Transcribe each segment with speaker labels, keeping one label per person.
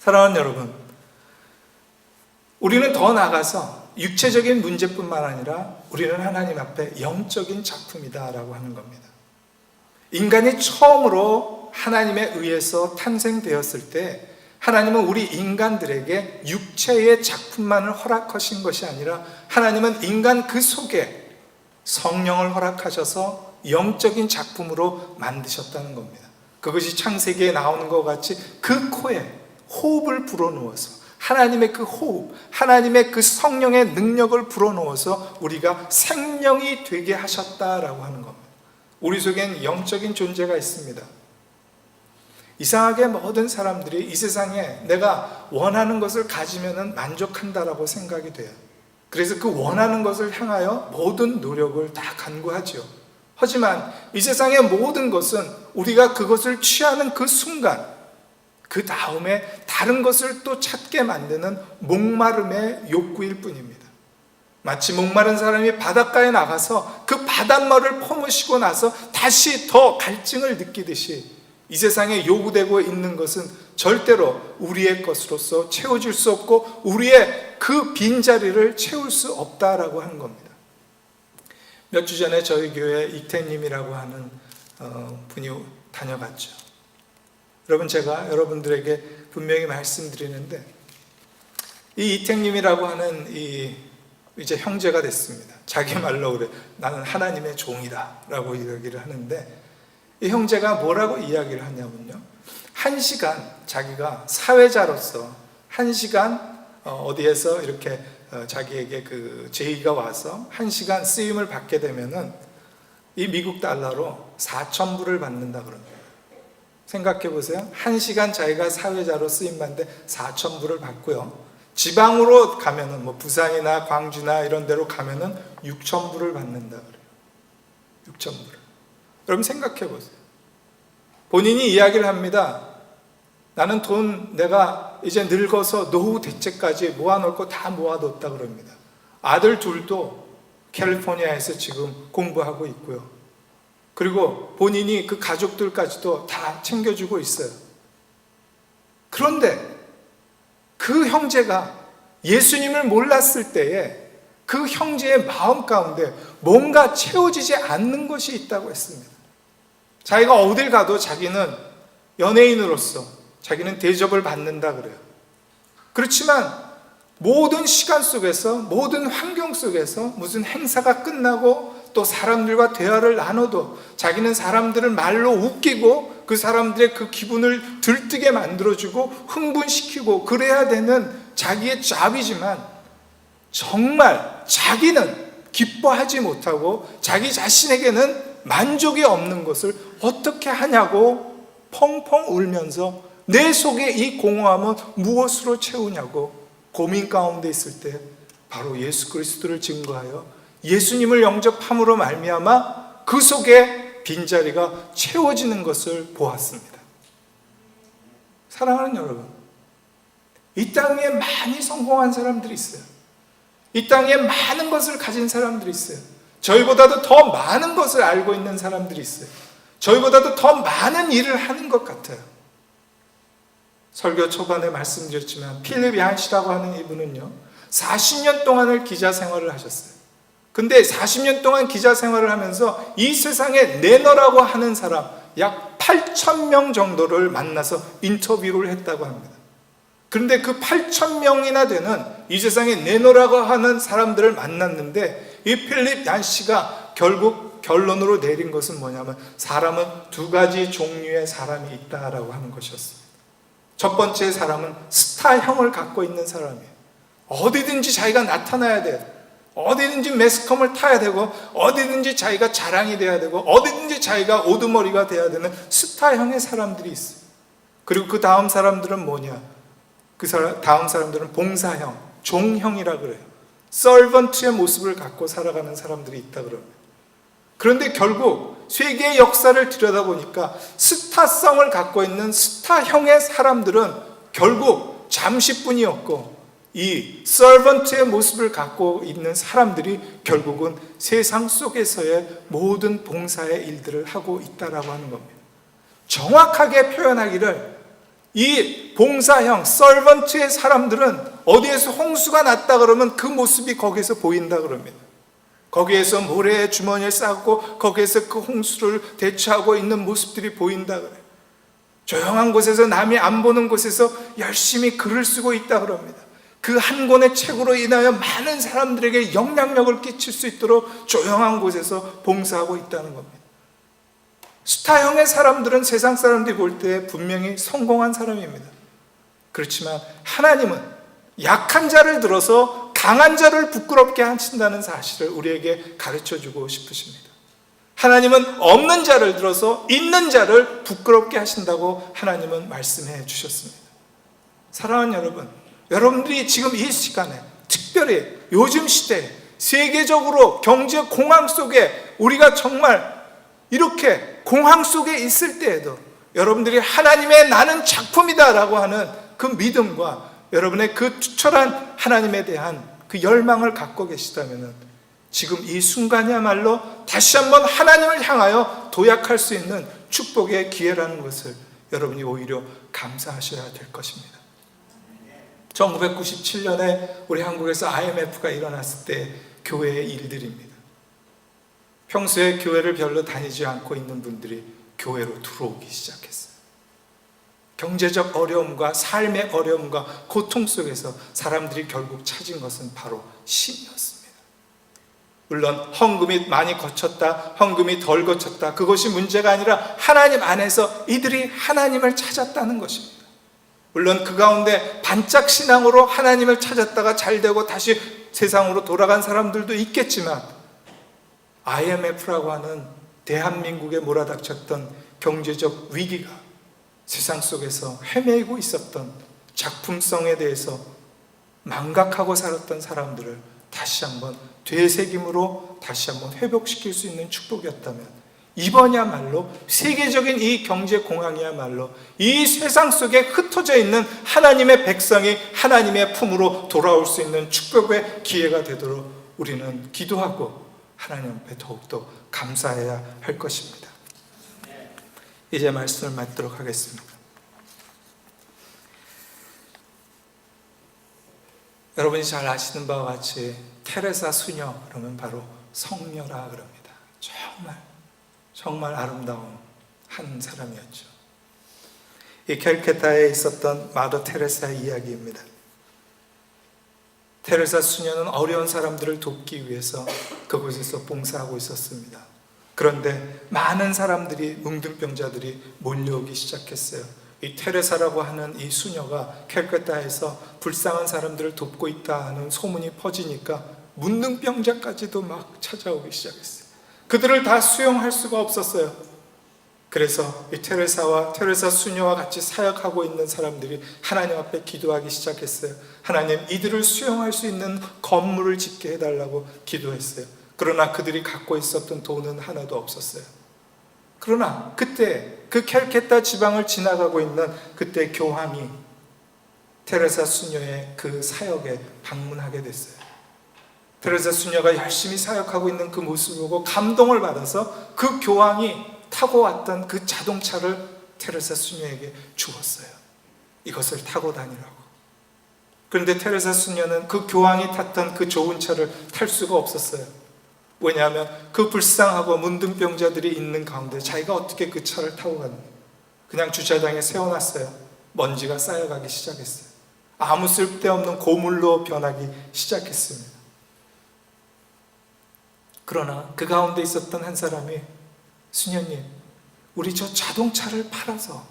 Speaker 1: 사랑하는 여러분, 우리는 더 나아가서 육체적인 문제뿐만 아니라 우리는 하나님 앞에 영적인 작품이다라고 하는 겁니다. 인간이 처음으로 하나님에 의해서 탄생되었을 때 하나님은 우리 인간들에게 육체의 작품만을 허락하신 것이 아니라 하나님은 인간 그 속에 성령을 허락하셔서 영적인 작품으로 만드셨다는 겁니다. 그것이 창세기에 나오는 것 같이 그 코에 호흡을 불어넣어서 하나님의 그 호흡, 하나님의 그 성령의 능력을 불어넣어서 우리가 생명이 되게 하셨다라고 하는 겁니다. 우리 속엔 영적인 존재가 있습니다. 이상하게 모든 사람들이 이 세상에 내가 원하는 것을 가지면 만족한다라고 생각이 돼요. 그래서 그 원하는 것을 향하여 모든 노력을 다 간구하죠. 하지만 이 세상의 모든 것은 우리가 그것을 취하는 그 순간, 그 다음에 다른 것을 또 찾게 만드는 목마름의 욕구일 뿐입니다. 마치 목마른 사람이 바닷가에 나가서 그 바닷물을 퍼무시고 나서 다시 더 갈증을 느끼듯이 이 세상에 요구되고 있는 것은 절대로 우리의 것으로서 채워질 수 없고 우리의 그 빈자리를 채울 수 없다라고 하는 겁니다. 몇 주 전에 저희 교회에 이태님이라고 하는 분이 다녀갔죠. 여러분, 제가 여러분들에게 분명히 말씀드리는데 이 이태님이라고 하는 이제 형제가 됐습니다. 자기 말로 그래, 나는 하나님의 종이다 라고 이야기를 하는데 이 형제가 뭐라고 이야기를 하냐면요, 1시간 자기가 사회자로서 1시간 어디에서 이렇게 자기에게 그 제의가 와서 1시간 쓰임을 받게 되면은 이 미국 달러로 4,000불을 받는다 그럽니다. 생각해 보세요. 1시간 자기가 사회자로 쓰임 받는데 4,000불을 받고요, 지방으로 가면은 뭐 부산이나 광주나 이런 데로 가면은 6,000불을 받는다 그래요. 6,000불. 여러분 생각해 보세요. 본인이 이야기를 합니다. 나는 돈 내가 이제 늙어서 노후 대책까지 모아놓을 거 다 모아뒀다 그럽니다. 아들 둘도 캘리포니아에서 지금 공부하고 있고요. 그리고 본인이 그 가족들까지도 다 챙겨주고 있어요. 그런데 그 형제가 예수님을 몰랐을 때에 그 형제의 마음 가운데 뭔가 채워지지 않는 것이 있다고 했습니다. 자기가 어딜 가도 자기는 연예인으로서 자기는 대접을 받는다 그래요. 그렇지만 모든 시간 속에서, 모든 환경 속에서 무슨 행사가 끝나고 또 사람들과 대화를 나눠도 자기는 사람들을 말로 웃기고 그 사람들의 그 기분을 들뜨게 만들어주고 흥분시키고 그래야 되는 자기의 잡이지만 정말 자기는 기뻐하지 못하고 자기 자신에게는 만족이 없는 것을 어떻게 하냐고 펑펑 울면서 내 속에 이 공허함은 무엇으로 채우냐고 고민 가운데 있을 때 바로 예수 그리스도를 증거하여 예수님을 영접함으로 말미암아 그 속에 빈자리가 채워지는 것을 보았습니다. 사랑하는 여러분, 이 땅에 많이 성공한 사람들이 있어요. 이 땅에 많은 것을 가진 사람들이 있어요. 저희보다도 더 많은 것을 알고 있는 사람들이 있어요. 저희보다도 더 많은 일을 하는 것 같아요. 설교 초반에 말씀드렸지만 필립 얀시라고 하는 이분은요, 40년 동안을 기자 생활을 하셨어요. 근데 40년 동안 기자 생활을 하면서 이 세상에 내너라고 하는 사람 약 8,000명 정도를 만나서 인터뷰를 했다고 합니다. 그런데 그 8,000명이나 되는 이 세상에 내노라고 하는 사람들을 만났는데 이 필립 얀시가 결국 결론으로 내린 것은 뭐냐면 사람은 두 가지 종류의 사람이 있다라고 하는 것이었습니다. 첫 번째 사람은 스타형을 갖고 있는 사람이에요. 어디든지 자기가 나타나야 돼요. 어디든지 매스컴을 타야 되고 어디든지 자기가 자랑이 돼야 되고 어디든지 자기가 오두머리가 돼야 되는 스타형의 사람들이 있어요. 그리고 그 다음 사람들은 뭐냐? 다음 사람들은 봉사형, 종형이라 그래요. 서번트의 모습을 갖고 살아가는 사람들이 있다 그럽니다. 그런데 결국 세계의 역사를 들여다보니까 스타성을 갖고 있는 스타형의 사람들은 결국 잠시뿐이었고 이 서번트의 모습을 갖고 있는 사람들이 결국은 세상 속에서의 모든 봉사의 일들을 하고 있다라고 하는 겁니다. 정확하게 표현하기를 이 봉사형, 서번트의 사람들은 어디에서 홍수가 났다 그러면 그 모습이 거기에서 보인다 그럽니다. 거기에서 모래에 주머니를 싸고 거기에서 그 홍수를 대처하고 있는 모습들이 보인다 그래요. 조용한 곳에서, 남이 안 보는 곳에서 열심히 글을 쓰고 있다 그럽니다. 그 한 권의 책으로 인하여 많은 사람들에게 영향력을 끼칠 수 있도록 조용한 곳에서 봉사하고 있다는 겁니다. 스타형의 사람들은 세상 사람들이 볼 때 분명히 성공한 사람입니다. 그렇지만 하나님은 약한 자를 들어서 강한 자를 부끄럽게 하신다는 사실을 우리에게 가르쳐주고 싶으십니다. 하나님은 없는 자를 들어서 있는 자를 부끄럽게 하신다고 하나님은 말씀해 주셨습니다. 사랑하는 여러분, 여러분들이 지금 이 시간에, 특별히 요즘 시대에 세계적으로 경제 공황 속에 우리가 정말 이렇게 공황 속에 있을 때에도 여러분들이 하나님의 나는 작품이다 라고 하는 그 믿음과 여러분의 그 투철한 하나님에 대한 그 열망을 갖고 계시다면 지금 이 순간이야말로 다시 한번 하나님을 향하여 도약할 수 있는 축복의 기회라는 것을 여러분이 오히려 감사하셔야 될 것입니다. 1997년에 우리 한국에서 IMF가 일어났을 때 교회의 일들입니다. 평소에 교회를 별로 다니지 않고 있는 분들이 교회로 들어오기 시작했어요. 경제적 어려움과 삶의 어려움과 고통 속에서 사람들이 결국 찾은 것은 바로 신이었습니다. 물론 헌금이 많이 거쳤다, 헌금이 덜 거쳤다, 그것이 문제가 아니라 하나님 안에서 이들이 하나님을 찾았다는 것입니다. 물론 그 가운데 반짝 신앙으로 하나님을 찾았다가 잘되고 다시 세상으로 돌아간 사람들도 있겠지만 IMF라고 하는 대한민국에 몰아닥쳤던 경제적 위기가 세상 속에서 헤매이고 있었던 작품성에 대해서 망각하고 살았던 사람들을 다시 한번 되새김으로 다시 한번 회복시킬 수 있는 축복이었다면 이번이야말로 세계적인 이 경제 공황이야말로 이 세상 속에 흩어져 있는 하나님의 백성이 하나님의 품으로 돌아올 수 있는 축복의 기회가 되도록 우리는 기도하고 하나님 앞에 더욱더 감사해야 할 것입니다. 이제 말씀을 맺도록 하겠습니다. 여러분이 잘 아시는 바와 같이 테레사 수녀 그러면 바로 성녀라 그럽니다. 정말 아름다운 한 사람이었죠. 이 캘케타에 있었던 마더 테레사의 이야기입니다. 테레사 수녀는 어려운 사람들을 돕기 위해서 그곳에서 봉사하고 있었습니다. 그런데 많은 사람들이, 문둥병자들이 몰려오기 시작했어요. 이 테레사라고 하는 이 수녀가 캘커타에서 불쌍한 사람들을 돕고 있다 하는 소문이 퍼지니까 문둥병자까지도 막 찾아오기 시작했어요. 그들을 다 수용할 수가 없었어요. 그래서 이 테레사와 테레사 수녀와 같이 사역하고 있는 사람들이 하나님 앞에 기도하기 시작했어요. 하나님, 이들을 수용할 수 있는 건물을 짓게 해달라고 기도했어요. 그러나 그들이 갖고 있었던 돈은 하나도 없었어요. 그러나 그때 그 캘케타 지방을 지나가고 있는 그때 교황이 테레사 수녀의 그 사역에 방문하게 됐어요. 테레사 수녀가 열심히 사역하고 있는 그 모습을 보고 감동을 받아서 그 교황이 타고 왔던 그 자동차를 테레사 수녀에게 주었어요. 이것을 타고 다니라고. 그런데 테레사 수녀는 그 교황이 탔던 그 좋은 차를 탈 수가 없었어요. 왜냐하면 그 불쌍하고 문둥병자들이 있는 가운데 자기가 어떻게 그 차를 타고 갔는지, 그냥 주차장에 세워놨어요. 먼지가 쌓여가기 시작했어요. 아무 쓸데없는 고물로 변하기 시작했습니다. 그러나 그 가운데 있었던 한 사람이, 수녀님, 우리 저 자동차를 팔아서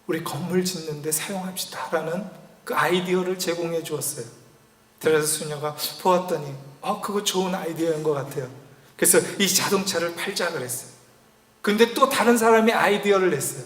Speaker 1: 우리 건물 짓는데 사용합시다 라는 그 아이디어를 제공해 주었어요. 테레사 수녀가 보았더니 그거 좋은 아이디어인 것 같아요. 그래서 이 자동차를 팔자 그랬어요. 근데 또 다른 사람이 아이디어를 냈어요.